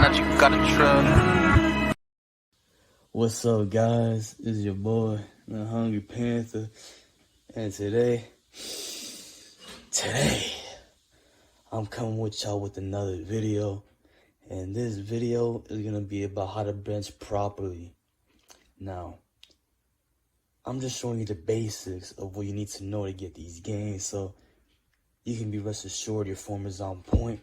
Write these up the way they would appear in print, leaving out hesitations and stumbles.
that you gotta trust. What's up, guys? It's your boy, the Hungry Panther, and today, I'm coming with y'all with another video, and this video is gonna be about how to bench properly. Now, I'm just showing you the basics of what you need to know to get these gains, so you can be rest assured your form is on point,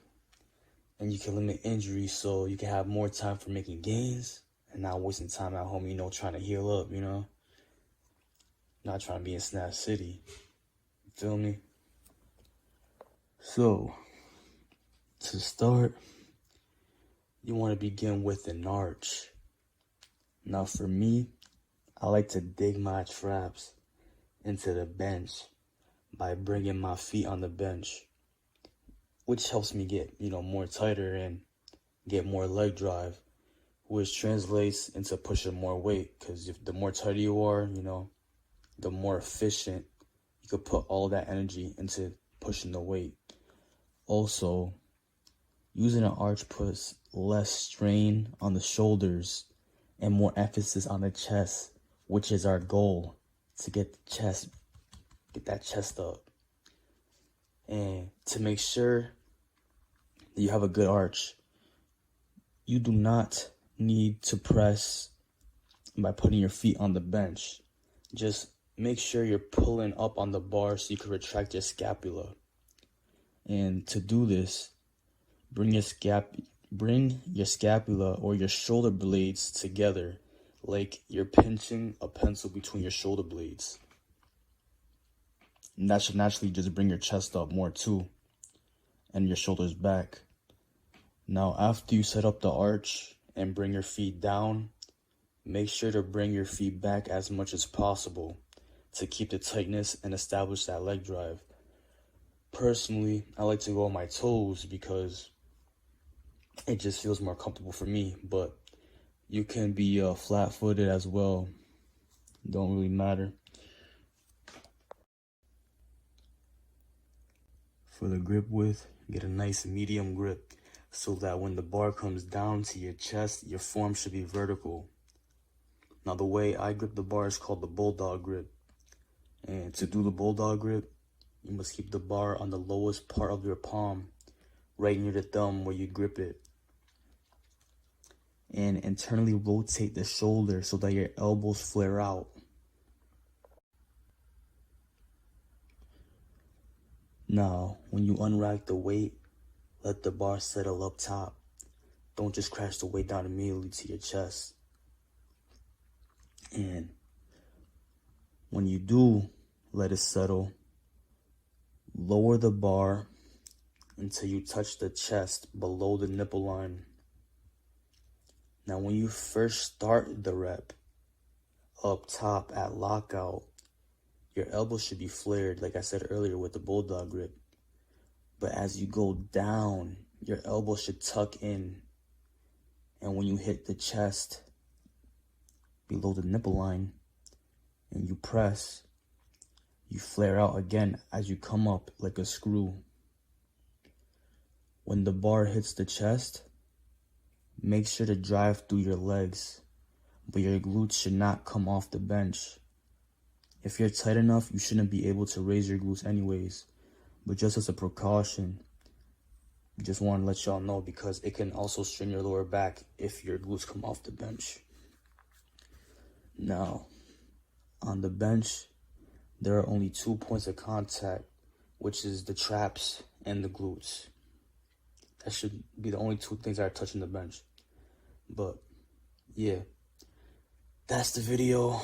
and you can limit injuries so you can have more time for making gains and not wasting time at home, trying to heal up, not trying to be in Snap City. You feel me? So, to start, you want to begin with an arch. Now, for me, I like to dig my traps into the bench by bringing my feet on the bench, which helps me get, more tighter and get more leg drive, which translates into pushing more weight, because if the more tighter you are, the more efficient you could put all that energy into pushing the weight. Also, using an arch puts less strain on the shoulders and more emphasis on the chest, which is our goal, to get that chest up. And to make sure that you have a good arch, you do not need to press by putting your feet on the bench. Just make sure you're pulling up on the bar so you can retract your scapula. And to do this, bring your scapula or your shoulder blades together like you're pinching a pencil between your shoulder blades. And that should naturally just bring your chest up more too, and your shoulders back. Now, after you set up the arch and bring your feet down, make sure to bring your feet back as much as possible to keep the tightness and establish that leg drive. Personally, I like to go on my toes because it just feels more comfortable for me, but you can be flat-footed as well. Don't really matter. For the grip width, get a nice medium grip so that when the bar comes down to your chest, your form should be vertical. Now, the way I grip the bar is called the bulldog grip. And to do the bulldog grip, you must keep the bar on the lowest part of your palm, right near the thumb where you grip it. And internally rotate the shoulder so that your elbows flare out. Now, when you unrack the weight, let the bar settle up top. Don't just crash the weight down immediately to your chest. And when you do let it settle, lower the bar until you touch the chest below the nipple line. Now, when you first start the rep up top at lockout, your elbows should be flared, like I said earlier with the bulldog grip. But as you go down, your elbow should tuck in. And when you hit the chest below the nipple line and you press, you flare out again as you come up like a screw. When the bar hits the chest, make sure to drive through your legs, but your glutes should not come off the bench. If you're tight enough, you shouldn't be able to raise your glutes anyways. But just as a precaution, just want to let y'all know because it can also strain your lower back if your glutes come off the bench. Now, on the bench, there are only 2 points of contact, which is the traps and the glutes. That should be the only 2 things that are touching the bench. But, yeah, that's the video.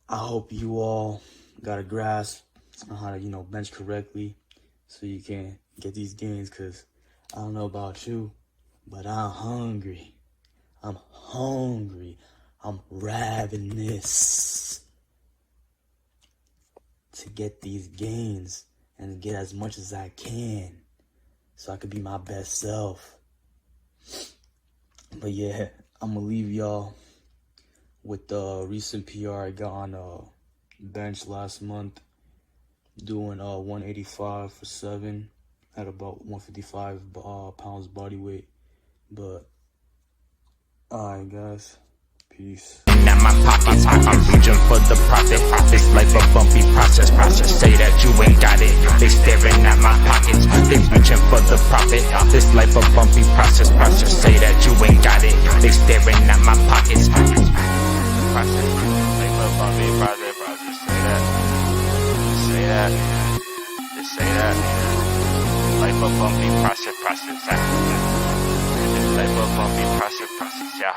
I hope you all got a grasp on how to, bench correctly so you can get these gains, because I don't know about you, but I'm hungry. I'm ravenous to get these gains and get as much as I can so I could be my best self. But yeah, I'm gonna leave y'all with the recent PR I got on bench last month, doing 185 for 7 at about 155 pounds body weight. But alright guys, peace. At my pockets, I'm reaching for the profit. This life a bumpy process. Say that you ain't got it. They staring at my pockets. They reaching for the profit. This life a bumpy process. Say that you ain't got it. They staring at my pockets. Process, life a bumpy process. Say that. Say that. Just say that. Life a bumpy process. Life a bumpy process. Yeah.